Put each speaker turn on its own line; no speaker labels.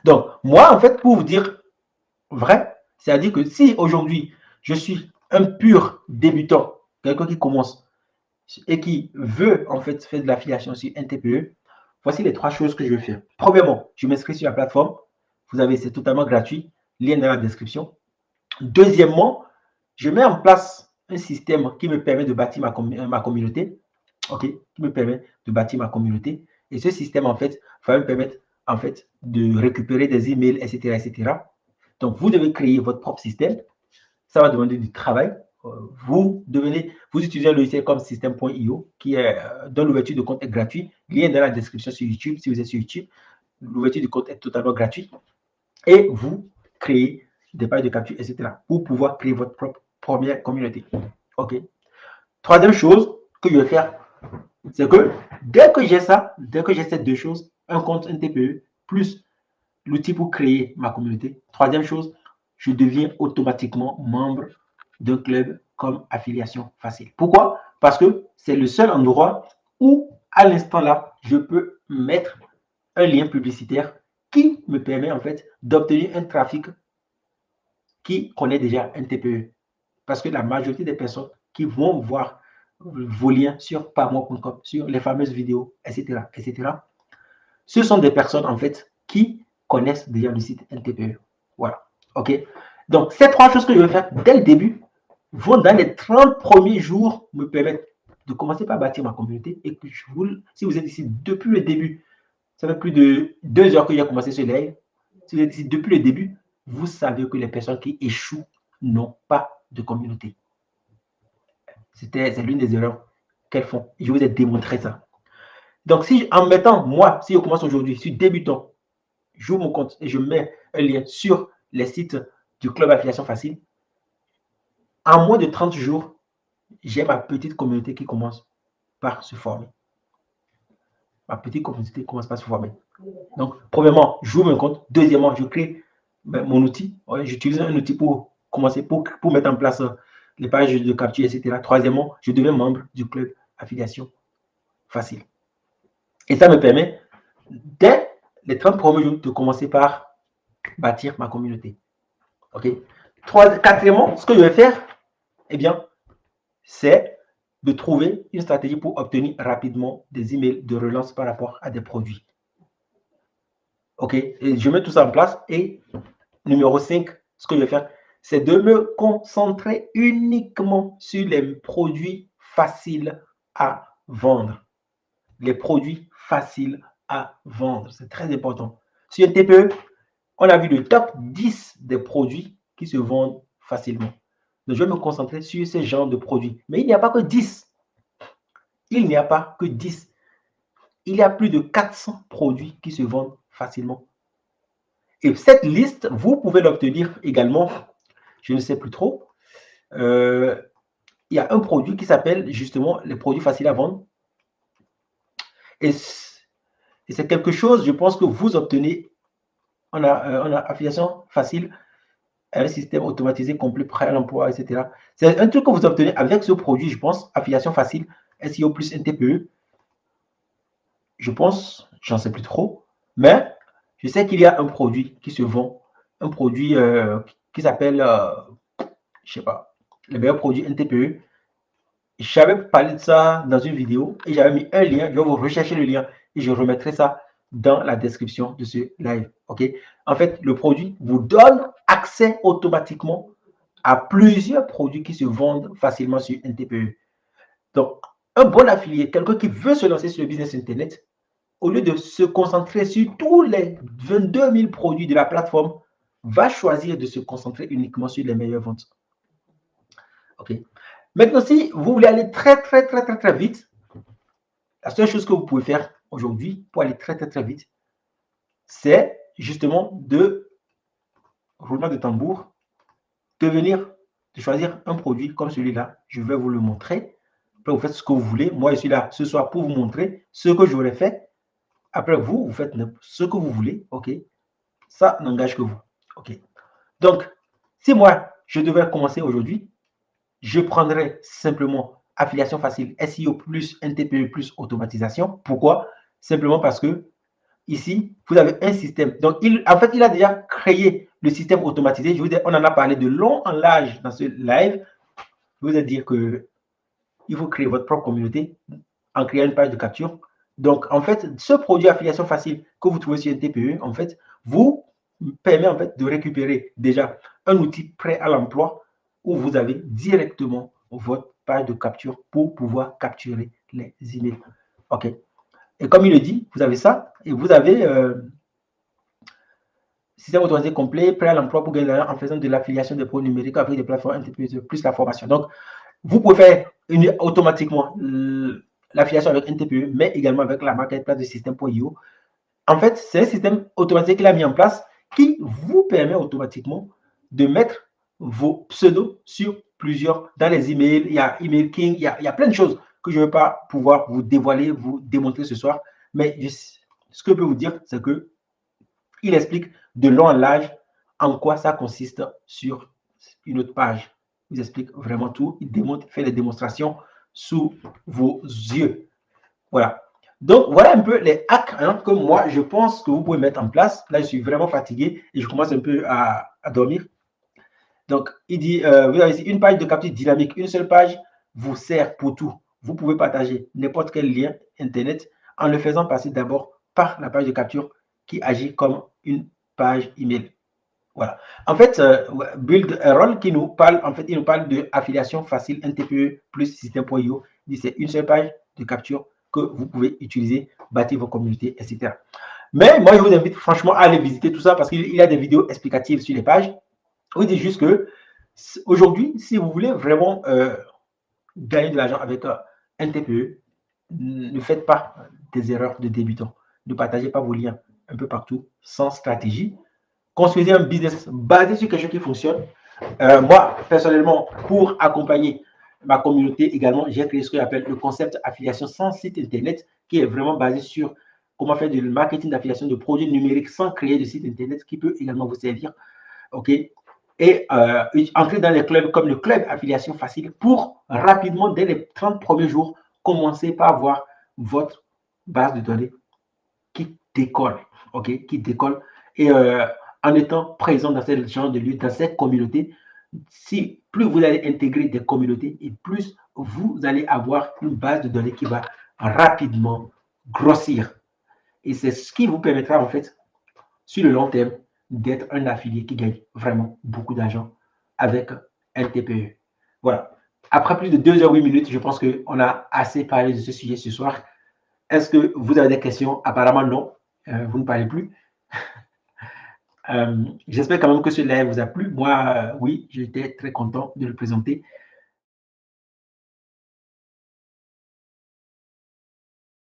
Donc, moi, en fait, pour vous dire vrai, c'est-à-dire que si aujourd'hui, je suis un pur débutant, quelqu'un qui commence et qui veut en fait faire de l'affiliation sur un TPE, voici les 3 choses que je vais faire. Premièrement, je m'inscris sur la plateforme. Vous avez, c'est totalement gratuit. Lien dans la description. Deuxièmement, je mets en place un système qui me permet de bâtir ma communauté. OK, qui me permet de bâtir ma communauté. Et ce système, en fait, va me permettre, en fait, de récupérer des emails, etc., etc. Donc, vous devez créer votre propre système. Ça va demander du travail. Vous utilisez un logiciel comme System.io qui est, dont l'ouverture de compte est gratuite. Lien dans la description sur YouTube si vous êtes sur YouTube. L'ouverture du compte est totalement gratuite. Et vous créez des pages de capture, etc. pour pouvoir créer votre propre première communauté. OK. Troisième chose que je vais faire, c'est que dès que j'ai ça, dès que j'ai ces 2 choses, un compte, un TPE, plus l'outil pour créer ma communauté. Troisième chose, je deviens automatiquement membre d'un club comme Affiliation Facile. Pourquoi? Parce que c'est le seul endroit où, à l'instant là, je peux mettre un lien publicitaire qui me permet en fait d'obtenir un trafic qui connaît déjà un TPE. Parce que la majorité des personnes qui vont voir vos liens sur parmoi.com, sur les fameuses vidéos, etc., etc., ce sont des personnes en fait qui connaissent déjà le site NTPE. Voilà. OK. Donc, ces 3 choses que je vais faire dès le début vont, dans les 30 premiers jours, me permettre de commencer par bâtir ma communauté. Et que si vous êtes ici depuis le début, ça fait plus de 2 heures que j'ai commencé ce live. Si vous êtes ici depuis le début, vous savez que les personnes qui échouent n'ont pas de communauté. C'est l'une des erreurs qu'elles font. Je vous ai démontré ça. Donc, en mettant, moi, si je commence aujourd'hui, je suis débutant, j'ouvre mon compte et je mets un lien sur les sites du Club Affiliation Facile, en moins de 30 jours, j'ai ma petite communauté qui commence par se former. Ma petite communauté commence par se former. Donc, premièrement, j'ouvre mon compte. Deuxièmement, je crée mon outil. J'utilise un outil pour commencer, pour mettre en place les pages de capture, etc. Troisièmement, je deviens membre du Club Affiliation Facile. Et ça me permet, dès les 30 premiers jours, de commencer par bâtir ma communauté. OK. Quatrièmement, ce que je vais faire, eh bien, c'est de trouver une stratégie pour obtenir rapidement des emails de relance par rapport à des produits. OK. Et je mets tout ça en place. Et numéro 5, ce que je vais faire, c'est de me concentrer uniquement sur les produits faciles à vendre. Les produits faciles à vendre. C'est très important. Sur un TPE, on a vu le top 10 des produits qui se vendent facilement. Donc, je vais me concentrer sur ce genre de produits. Mais il n'y a pas que 10. Il n'y a pas que 10. Il y a plus de 400 produits qui se vendent facilement. Et cette liste, vous pouvez l'obtenir également, je ne sais plus trop. Il y a un produit qui s'appelle justement les produits faciles à vendre. Et c'est quelque chose, je pense que vous obtenez. On a affiliation facile, un système automatisé complet, prêt à l'emploi, etc. C'est un truc que vous obtenez avec ce produit, je pense, affiliation facile, SEO plus un TPE. Je pense, j'en sais plus trop, mais je sais qu'il y a un produit qui se vend, un produit qui s'appelle, je sais pas, le meilleur produit NTPE. J'avais parlé de ça dans une vidéo et j'avais mis un lien. Je vais vous rechercher le lien et je remettrai ça dans la description de ce live. OK? En fait, le produit vous donne accès automatiquement à plusieurs produits qui se vendent facilement sur NTPE. Donc, un bon affilié, quelqu'un qui veut se lancer sur le business Internet, au lieu de se concentrer sur tous les 22 000 produits de la plateforme, va choisir de se concentrer uniquement sur les meilleures ventes. OK? Maintenant, si vous voulez aller très vite, la seule chose que vous pouvez faire aujourd'hui pour aller très vite, c'est justement de, roulement de tambour, de choisir un produit comme celui-là. Je vais vous le montrer. Après, vous faites ce que vous voulez. Moi, je suis là ce soir pour vous montrer ce que j'aurais fait. Après, vous faites ce que vous voulez. OK? Ça n'engage que vous. OK? Donc, si moi, je devais commencer aujourd'hui, je prendrais simplement affiliation facile, SEO plus NTPE plus automatisation. Pourquoi? Simplement parce que ici, vous avez un système. Donc, en fait, il a déjà créé le système automatisé. On en a parlé de long en large dans ce live. Je vous ai dit que il faut créer votre propre communauté en créant une page de capture. Donc, en fait, ce produit affiliation facile que vous trouvez sur NTPE, en fait, vous permet en fait de récupérer déjà un outil prêt à l'emploi où vous avez directement votre page de capture pour pouvoir capturer les emails. OK. Et comme il le dit, vous avez ça et vous avez système automatisé complet, prêt à l'emploi pour gagner en faisant de l'affiliation des produits numériques avec des plateformes NTPE plus la formation. Donc, vous pouvez faire automatiquement l'affiliation avec NTPE, mais également avec la marketplace de système.io. En fait, c'est un système automatique qu'il a mis en place qui vous permet automatiquement de mettre vos pseudos sur plusieurs, dans les emails, il y a Email King, il y a plein de choses que je ne vais pas pouvoir vous dévoiler, vous démontrer ce soir. Mais ce que je peux vous dire, c'est que il explique de long en large en quoi ça consiste sur une autre page. Il vous explique vraiment tout. Il fait les démonstrations sous vos yeux. Voilà. Donc, voilà un peu les hacks que moi, je pense que vous pouvez mettre en place. Là, je suis vraiment fatigué et je commence un peu à dormir. Donc, il dit, vous avez ici une page de capture dynamique. Une seule page vous sert pour tout. Vous pouvez partager n'importe quel lien Internet en le faisant passer d'abord par la page de capture qui agit comme une page email. Voilà. En fait, Build a Roll qui nous parle, en fait, il nous parle de affiliation facile NTPE plus système.io. Il dit c'est une seule page de capture que vous pouvez utiliser, bâtir vos communautés, etc. Mais moi, je vous invite franchement à aller visiter tout ça parce qu'il y a des vidéos explicatives sur les pages. Oui, dit juste que aujourd'hui, si vous voulez vraiment gagner de l'argent avec un TPE, ne faites pas des erreurs de débutants. Ne partagez pas vos liens un peu partout sans stratégie. Construisez un business basé sur quelque chose qui fonctionne. Moi, personnellement, pour accompagner ma communauté également, j'ai créé ce que j'appelle le concept affiliation sans site internet, qui est vraiment basé sur comment faire du marketing d'affiliation de produits numériques sans créer de site internet, qui peut également vous servir. OK? Et entrer dans les clubs comme le club affiliation facile pour rapidement, dès les 30 premiers jours, commencer par avoir votre base de données qui décolle, OK? Qui décolle. Et en étant présent dans ce genre de lieu, dans cette communauté, si plus vous allez intégrer des communautés et plus vous allez avoir une base de données qui va rapidement grossir. Et c'est ce qui vous permettra, en fait, sur le long terme, d'être un affilié qui gagne vraiment beaucoup d'argent avec un TPE. Voilà. Après plus de 2h08 minutes, je pense qu'on a assez parlé de ce sujet ce soir. Est-ce que vous avez des questions? Apparemment, non. Vous ne parlez plus. J'espère quand même que ce live vous a plu. Moi, oui, j'étais très content de le présenter.